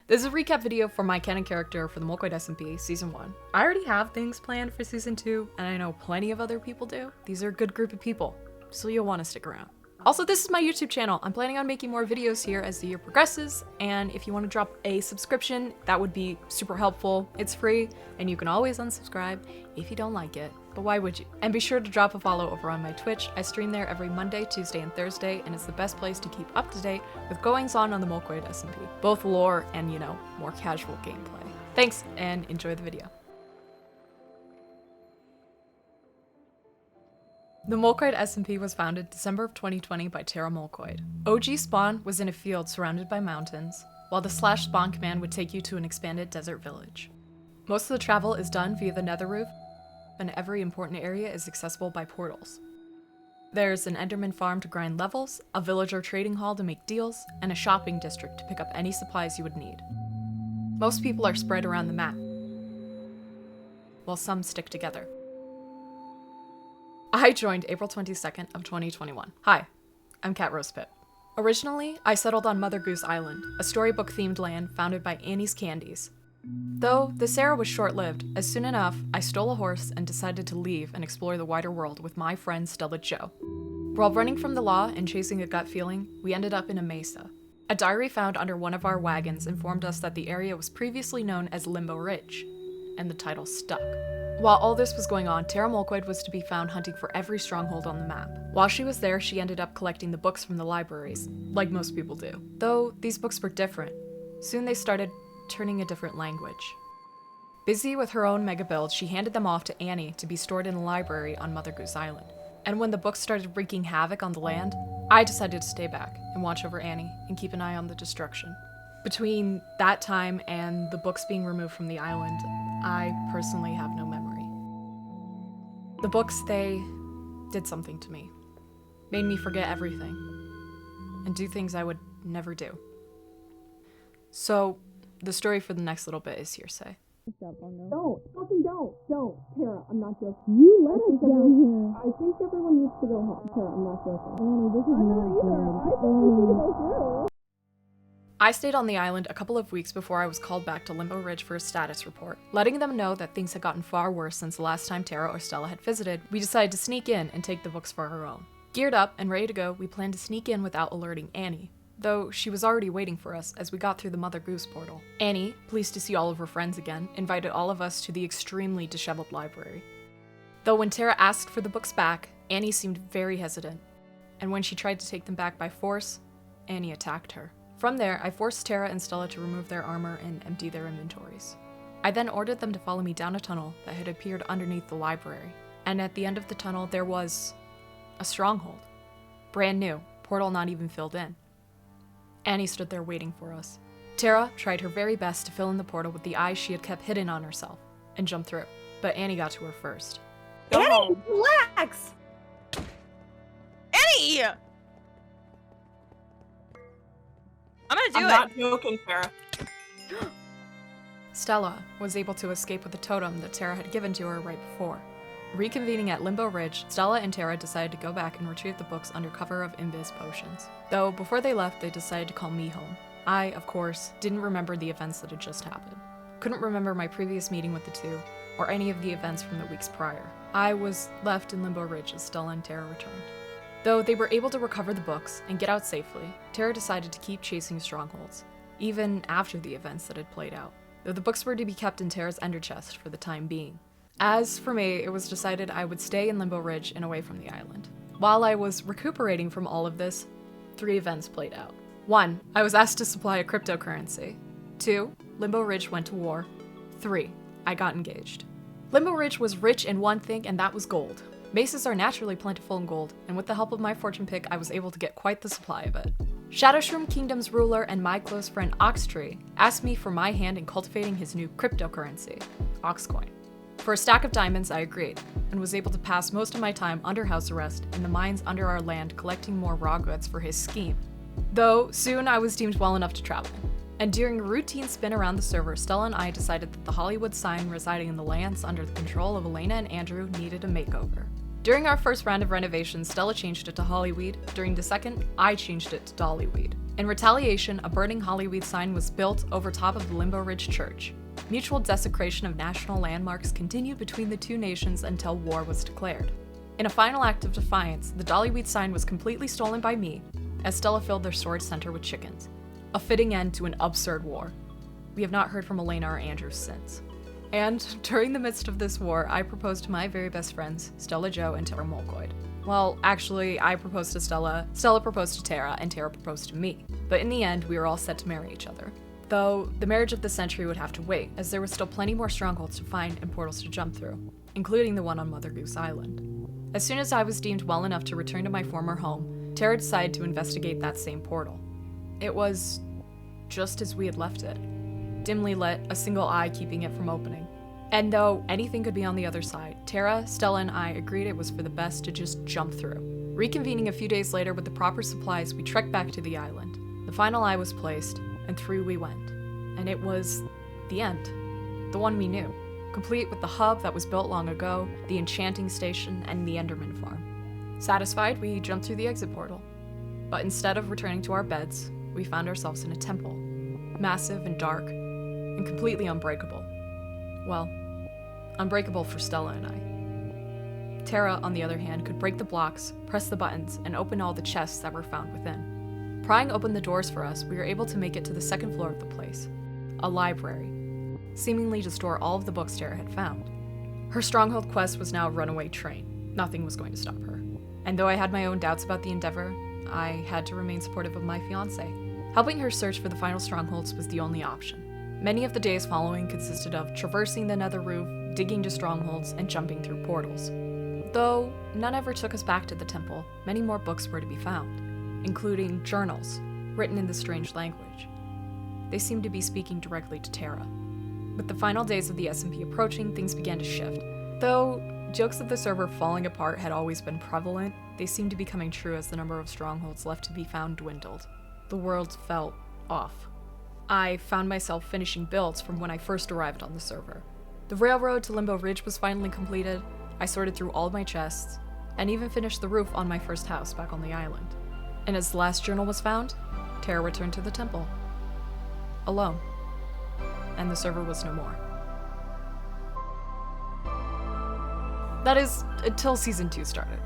This is a recap video for my canon character for the Molecoid SMP Season 1. I already have things planned for Season 2, and I know plenty of other people do. These are a good group of people, so you'll want to stick around. Also, this is my YouTube channel. I'm planning on making more videos here as the year progresses, and if you want to drop a subscription, that would be super helpful. It's free, and you can always unsubscribe if you don't like it, but why would you? And be sure to drop a follow over on my Twitch. I stream there every Monday, Tuesday, and Thursday, and it's the best place to keep up to date with goings-on on the Molecoid SMP, both lore and, you know, more casual gameplay. Thanks, and enjoy the video. The Molecoid SMP was founded December of 2020 by Terra Molecoid. OG spawn was in a field surrounded by mountains, while the /spawn command would take you to an expanded desert village. Most of the travel is done via the nether roof, and every important area is accessible by portals. There's an enderman farm to grind levels, a villager trading hall to make deals, and a shopping district to pick up any supplies you would need. Most people are spread around the map, while some stick together. I joined April 22nd of 2021. Hi, I'm KatRosePip. Originally, I settled on Mother Goose Island, a storybook-themed land founded by Annie's Candies. Though this era was short-lived, as soon enough, I stole a horse and decided to leave and explore the wider world with my friend Stella Joe. While running from the law and chasing a gut feeling, we ended up in a mesa. A diary found under one of our wagons informed us that the area was previously known as Limbo Ridge, and the title stuck. While all this was going on, Terra Molecoid was to be found hunting for every stronghold on the map. While she was there, she ended up collecting the books from the libraries, like most people do. Though these books were different. Soon they started turning a different language. Busy with her own mega build, she handed them off to Annie to be stored in the library on Mother Goose Island. And when the books started wreaking havoc on the land, I decided to stay back and watch over Annie and keep an eye on the destruction. Between that time and the books being removed from the island, I personally have no memory. The books, they did something to me. Made me forget everything. And do things I would never do. So, the story for the next little bit is hearsay. Don't, fucking don't, Tara, I'm not joking. You let us down here. I think everyone needs to go home. Tara, I'm not joking. Annie, this is I'm not either. I think we need to go through. I stayed on the island a couple of weeks before I was called back to Limbo Ridge for a status report. Letting them know that things had gotten far worse since the last time Tara or Stella had visited, we decided to sneak in and take the books for our own. Geared up and ready to go, we planned to sneak in without alerting Annie, though she was already waiting for us as we got through the Mother Goose portal. Annie, pleased to see all of her friends again, invited all of us to the extremely disheveled library. Though when Tara asked for the books back, Annie seemed very hesitant, and when she tried to take them back by force, Annie attacked her. From there, I forced Tara and Stella to remove their armor and empty their inventories. I then ordered them to follow me down a tunnel that had appeared underneath the library, and at the end of the tunnel there was a stronghold. Brand new, portal not even filled in. Annie stood there waiting for us. Tara tried her very best to fill in the portal with the eyes she had kept hidden on herself, and jump through, but Annie got to her first. Annie, relax! Annie! I'm gonna do it. I'm not joking, Tara. Stella was able to escape with the totem that Tara had given to her right before. Reconvening at Limbo Ridge, Stella and Tara decided to go back and retrieve the books under cover of Invis potions. Though, before they left, they decided to call me home. I, of course, didn't remember the events that had just happened. Couldn't remember my previous meeting with the two, or any of the events from the weeks prior. I was left in Limbo Ridge as Stella and Tara returned. Though they were able to recover the books and get out safely, Tara decided to keep chasing strongholds, even after the events that had played out, though the books were to be kept in Tara's ender chest for the time being. As for me, it was decided I would stay in Limbo Ridge and away from the island. While I was recuperating from all of this, 3 events played out. 1, I was asked to supply a cryptocurrency. 2, Limbo Ridge went to war. 3, I got engaged. Limbo Ridge was rich in one thing, and that was gold. Mesas are naturally plentiful in gold, and with the help of my fortune pick, I was able to get quite the supply of it. Shadowshroom Kingdom's ruler and my close friend Oxtri asked me for my hand in cultivating his new cryptocurrency, Oxcoin. For a stack of diamonds, I agreed, and was able to pass most of my time under house arrest in the mines under our land collecting more raw goods for his scheme. Though, soon I was deemed well enough to travel. And during a routine spin around the server, Stella and I decided that the Hollywood sign residing in the lands under the control of Elena and Andrew needed a makeover. During our first round of renovations, Stella changed it to Hollyweed. During the second, I changed it to Dollyweed. In retaliation, a burning hollyweed sign was built over top of the Limbo Ridge Church. Mutual desecration of national landmarks continued between the two nations until war was declared. In a final act of defiance, the Dollyweed sign was completely stolen by me, as Stella filled their storage center with chickens. A fitting end to an absurd war. We have not heard from Elena or Andrew since. And during the midst of this war, I proposed to my very best friends, Stella Jo and Tara Molecoid. Well, actually, I proposed to Stella proposed to Tara, and Tara proposed to me. But in the end, we were all set to marry each other. Though, the marriage of the century would have to wait, as there were still plenty more strongholds to find and portals to jump through, including the one on Mother Goose Island. As soon as I was deemed well enough to return to my former home, Tara decided to investigate that same portal. It was just as we had left it, dimly lit, a single eye keeping it from opening. And though anything could be on the other side, Tara, Stella, and I agreed it was for the best to just jump through. Reconvening a few days later with the proper supplies, we trekked back to the island. The final eye was placed, and through we went. And it was the end. The one we knew. Complete with the hub that was built long ago, the enchanting station, and the Enderman farm. Satisfied, we jumped through the exit portal. But instead of returning to our beds, we found ourselves in a temple. Massive and dark, and completely unbreakable. Well, unbreakable for Stella and I. Tara, on the other hand, could break the blocks, press the buttons, and open all the chests that were found within. Prying open the doors for us, we were able to make it to the second floor of the place. A library, seemingly to store all of the books Tara had found. Her stronghold quest was now a runaway train. Nothing was going to stop her. And though I had my own doubts about the endeavor, I had to remain supportive of my fiancé. Helping her search for the final strongholds was the only option. Many of the days following consisted of traversing the nether roof, digging to strongholds, and jumping through portals. Though none ever took us back to the temple, many more books were to be found, including journals, written in the strange language. They seemed to be speaking directly to Tara. With the final days of the SMP approaching, things began to shift. Though jokes of the server falling apart had always been prevalent, they seemed to be coming true as the number of strongholds left to be found dwindled. The world felt off. I found myself finishing builds from when I first arrived on the server. The railroad to Limbo Ridge was finally completed, I sorted through all of my chests, and even finished the roof on my first house back on the island. And as the last journal was found, Tara returned to the temple. Alone. And the server was no more. That is, until Season 2 started.